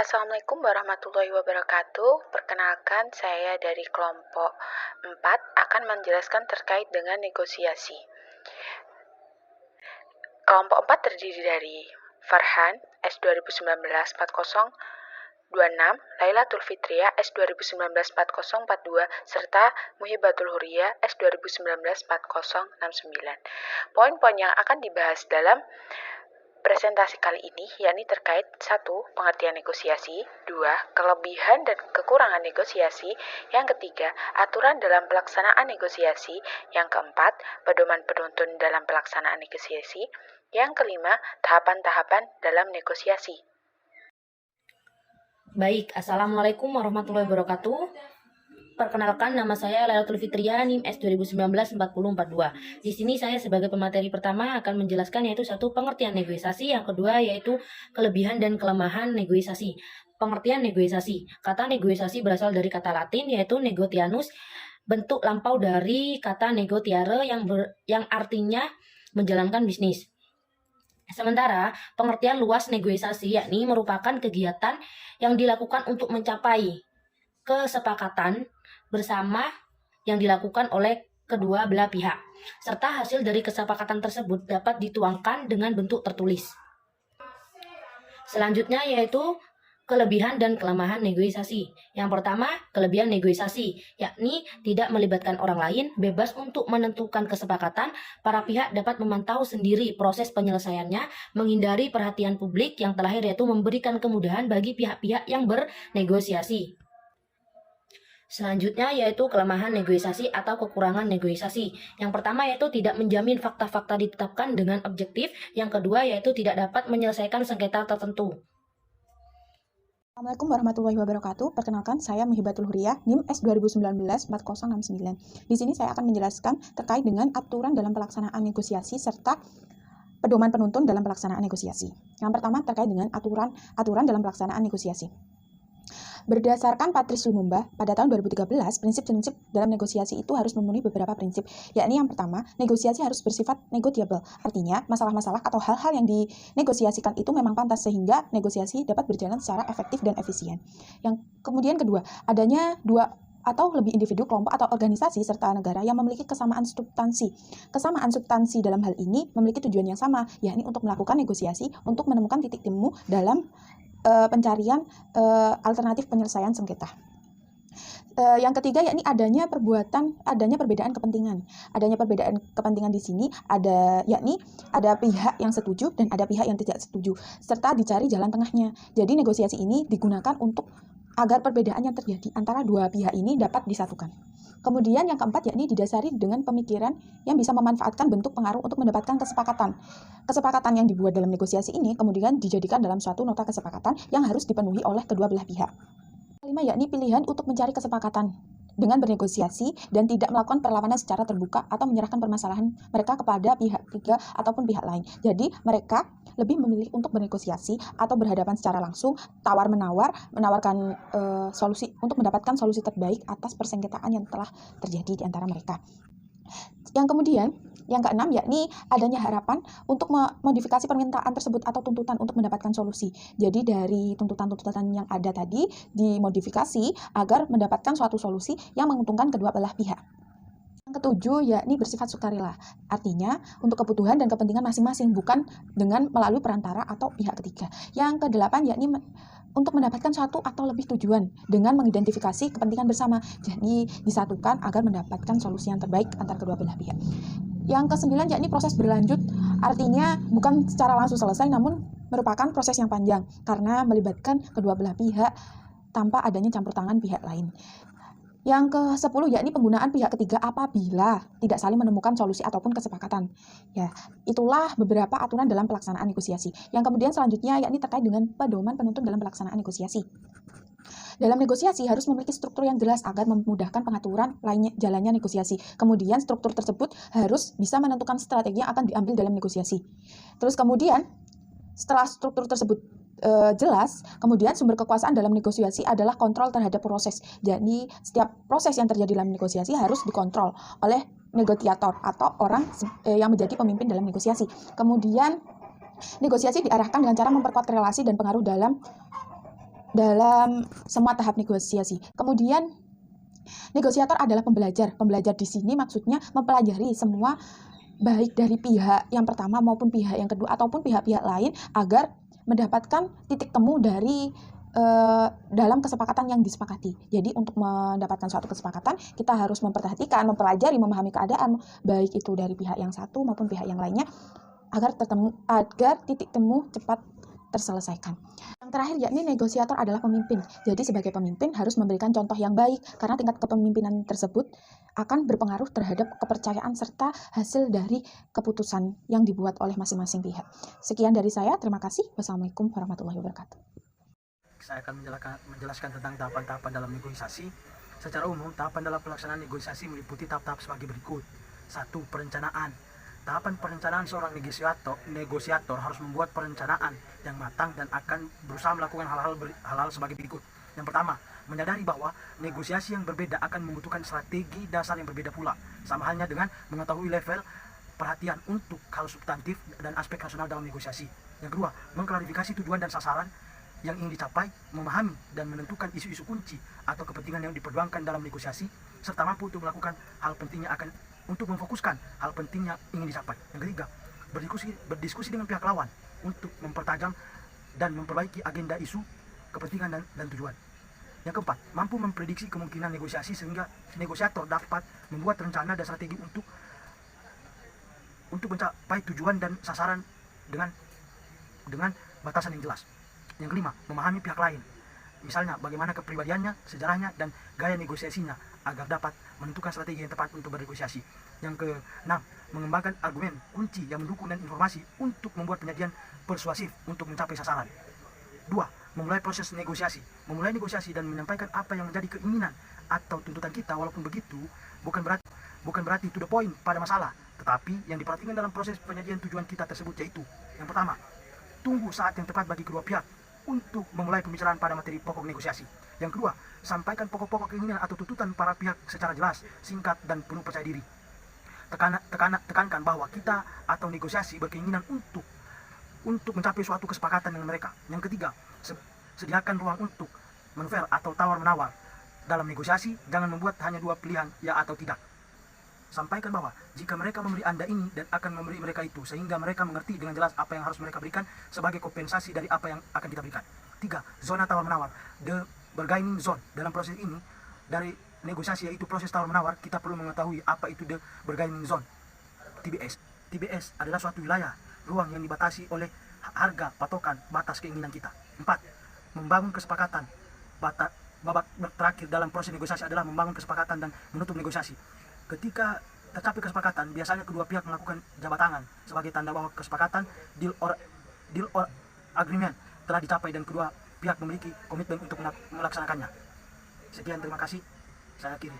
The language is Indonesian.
Assalamualaikum warahmatullahi wabarakatuh. Perkenalkan, saya dari kelompok 4 akan menjelaskan terkait dengan negosiasi. Kelompok 4 terdiri dari Farhan, S2019-4026, Lailatul Fitria, S2019-4042, serta Muhibatul Huria, S2019-4069. Poin-poin yang akan dibahas dalam presentasi kali ini yakni terkait 1. Pengertian negosiasi, 2. Kelebihan dan kekurangan negosiasi, yang ketiga, aturan dalam pelaksanaan negosiasi, yang keempat, pedoman penuntun dalam pelaksanaan negosiasi, yang kelima, tahapan-tahapan dalam negosiasi. Baik, Assalamualaikum warahmatullahi wabarakatuh. Perkenalkan, nama saya Lailatul Fitria, NIM S 2019-4042. Di sini saya sebagai pemateri pertama akan menjelaskan yaitu 1. Pengertian negosiasi, yang kedua yaitu kelebihan dan kelemahan negosiasi. Pengertian negosiasi. Kata negosiasi berasal dari kata Latin yaitu negotianus, bentuk lampau dari kata negotiare yang artinya menjalankan bisnis. Sementara pengertian luas negosiasi yakni merupakan kegiatan yang dilakukan untuk mencapai kesepakatan bersama yang dilakukan oleh kedua belah pihak, serta hasil dari kesepakatan tersebut dapat dituangkan dengan bentuk tertulis. Selanjutnya yaitu kelebihan dan kelemahan negosiasi. Yang pertama, kelebihan negosiasi, yakni tidak melibatkan orang lain, bebas untuk menentukan kesepakatan, para pihak dapat memantau sendiri proses penyelesaiannya, menghindari perhatian publik, yang terakhir yaitu memberikan kemudahan bagi pihak-pihak yang bernegosiasi. Selanjutnya yaitu kelemahan negosiasi atau kekurangan negosiasi. Yang pertama yaitu tidak menjamin fakta-fakta ditetapkan dengan objektif, yang kedua yaitu tidak dapat menyelesaikan sengketa tertentu. Assalamualaikum warahmatullahi wabarakatuh. Perkenalkan, saya Muhibatul Huria, NIM S 2019-4069. Di sini saya akan menjelaskan terkait dengan aturan dalam pelaksanaan negosiasi serta pedoman penuntun dalam pelaksanaan negosiasi. Yang pertama terkait dengan aturan dalam pelaksanaan negosiasi. Berdasarkan Patrice Lumumba, pada tahun 2013, prinsip-prinsip dalam negosiasi itu harus memenuhi beberapa prinsip, yakni yang pertama, negosiasi harus bersifat negotiable. Artinya, masalah-masalah atau hal-hal yang dinegosiasikan itu memang pantas sehingga negosiasi dapat berjalan secara efektif dan efisien. Yang kemudian kedua, adanya dua atau lebih individu, kelompok, atau organisasi serta negara yang memiliki kesamaan substansi. Kesamaan substansi dalam hal ini memiliki tujuan yang sama, yakni untuk melakukan negosiasi untuk menemukan titik temu dalam pencarian alternatif penyelesaian sengketa. Yang ketiga yakni adanya perbedaan kepentingan. Adanya perbedaan kepentingan di sini ada pihak yang setuju dan ada pihak yang tidak setuju, serta dicari jalan tengahnya. Jadi negosiasi ini digunakan agar perbedaan yang terjadi antara dua pihak ini dapat disatukan. Kemudian yang keempat yakni didasari dengan pemikiran yang bisa memanfaatkan bentuk pengaruh untuk mendapatkan kesepakatan. Kesepakatan yang dibuat dalam negosiasi ini kemudian dijadikan dalam suatu nota kesepakatan yang harus dipenuhi oleh kedua belah pihak. Kelima yakni pilihan untuk mencari kesepakatan dengan bernegosiasi dan tidak melakukan perlawanan secara terbuka atau menyerahkan permasalahan mereka kepada pihak ketiga ataupun pihak lain. Jadi mereka lebih memilih untuk bernegosiasi atau berhadapan secara langsung, menawarkan solusi untuk mendapatkan solusi terbaik atas persengketaan yang telah terjadi di antara mereka. Yang keenam yakni adanya harapan untuk memodifikasi permintaan tersebut atau tuntutan untuk mendapatkan solusi. Jadi dari tuntutan-tuntutan yang ada tadi dimodifikasi agar mendapatkan suatu solusi yang menguntungkan kedua belah pihak. Yang ketujuh yakni bersifat sukarela. Artinya untuk kebutuhan dan kepentingan masing-masing, bukan dengan melalui perantara atau pihak ketiga. Yang kedelapan yakni untuk mendapatkan satu atau lebih tujuan dengan mengidentifikasi kepentingan bersama, jadi disatukan agar mendapatkan solusi yang terbaik antara kedua belah pihak. Yang kesembilan yakni proses berlanjut, artinya bukan secara langsung selesai namun merupakan proses yang panjang karena melibatkan kedua belah pihak tanpa adanya campur tangan pihak lain. Yang ke-10 yakni penggunaan pihak ketiga apabila tidak saling menemukan solusi ataupun kesepakatan. Ya, itulah beberapa aturan dalam pelaksanaan negosiasi. Yang kemudian selanjutnya yakni terkait dengan pedoman penuntun dalam pelaksanaan negosiasi. Dalam negosiasi harus memiliki struktur yang jelas agar memudahkan pengaturan jalannya negosiasi. Kemudian struktur tersebut harus bisa menentukan strategi yang akan diambil dalam negosiasi. Terus kemudian setelah struktur tersebut jelas, kemudian sumber kekuasaan dalam negosiasi adalah kontrol terhadap proses. Jadi setiap proses yang terjadi dalam negosiasi harus dikontrol oleh negosiator atau orang yang menjadi pemimpin dalam negosiasi. Kemudian negosiasi diarahkan dengan cara memperkuat relasi dan pengaruh dalam dalam semua tahap negosiasi. Kemudian negosiator adalah pembelajar. Pembelajar di sini maksudnya mempelajari semua baik dari pihak yang pertama maupun pihak yang kedua ataupun pihak-pihak lain agar mendapatkan titik temu dari dalam kesepakatan yang disepakati. Jadi untuk mendapatkan suatu kesepakatan kita harus memperhatikan, mempelajari, memahami keadaan baik itu dari pihak yang satu maupun pihak yang lainnya agar titik temu cepat terselesaikan. Yang terakhir yakni negosiator adalah pemimpin. Jadi sebagai pemimpin harus memberikan contoh yang baik karena tingkat kepemimpinan tersebut akan berpengaruh terhadap kepercayaan serta hasil dari keputusan yang dibuat oleh masing-masing pihak. Sekian dari saya, terima kasih. Wassalamualaikum warahmatullahi wabarakatuh. Saya akan menjelaskan tentang tahapan-tahapan dalam negosiasi. Secara umum, tahapan dalam pelaksanaan negosiasi meliputi tahap-tahap sebagai berikut. 1. Perencanaan. Tahapan perencanaan seorang negosiator harus membuat perencanaan yang matang dan akan berusaha melakukan hal-hal sebagai berikut. Yang pertama, menyadari bahwa negosiasi yang berbeda akan membutuhkan strategi dasar yang berbeda pula. Sama halnya dengan mengetahui level perhatian untuk hal substantif dan aspek rasional dalam negosiasi. Yang kedua, mengklarifikasi tujuan dan sasaran yang ingin dicapai, memahami dan menentukan isu-isu kunci atau kepentingan yang diperjuangkan dalam negosiasi, serta mampu untuk melakukan hal pentingnya untuk memfokuskan hal pentingnya ingin dicapai. Yang ketiga, berdiskusi dengan pihak lawan untuk mempertajam dan memperbaiki agenda isu, kepentingan dan tujuan. Yang keempat, mampu memprediksi kemungkinan negosiasi sehingga negosiator dapat membuat rencana dan strategi untuk mencapai tujuan dan sasaran dengan batasan yang jelas. Yang kelima, memahami pihak lain. Misalnya, bagaimana kepribadiannya, sejarahnya, dan gaya negosiasinya agar dapat menentukan strategi yang tepat untuk bernegosiasi. Yang keenam, mengembangkan argumen kunci yang mendukung dan informasi untuk membuat penyajian persuasif untuk mencapai sasaran. 2. Memulai proses negosiasi. Memulai negosiasi dan menyampaikan apa yang menjadi keinginan atau tuntutan kita, walaupun begitu, bukan berarti to the point pada masalah, tetapi yang diperhatikan dalam proses penyajian tujuan kita tersebut yaitu, yang pertama, tunggu saat yang tepat bagi kedua pihak untuk memulai pembicaraan pada materi pokok negosiasi. Yang kedua, sampaikan pokok-pokok keinginan atau tuntutan para pihak secara jelas, singkat, dan penuh percaya diri. Tekankan bahwa kita atau negosiasi berkeinginan untuk mencapai suatu kesepakatan dengan mereka. Yang ketiga, sediakan ruang untuk manuver atau tawar-menawar. Dalam negosiasi, jangan membuat hanya dua pilihan, ya atau tidak. Sampaikan bahwa jika mereka memberi Anda ini dan akan memberi mereka itu, sehingga mereka mengerti dengan jelas apa yang harus mereka berikan sebagai kompensasi dari apa yang akan kita berikan. 3. Zona tawar-menawar, the bargaining zone. Dalam proses ini, dari negosiasi yaitu proses tawar-menawar, kita perlu mengetahui apa itu the bargaining zone, TBS. TBS adalah suatu wilayah, ruang yang dibatasi oleh harga patokan batas keinginan kita. 4. Membangun kesepakatan. Babak terakhir dalam proses negosiasi adalah membangun kesepakatan dan menutup negosiasi. Ketika tercapai kesepakatan, biasanya kedua pihak melakukan jabat tangan sebagai tanda bahwa kesepakatan deal or agreement telah dicapai dan kedua pihak memiliki komitmen untuk melaksanakannya. Sekian, terima kasih. Saya akhiri.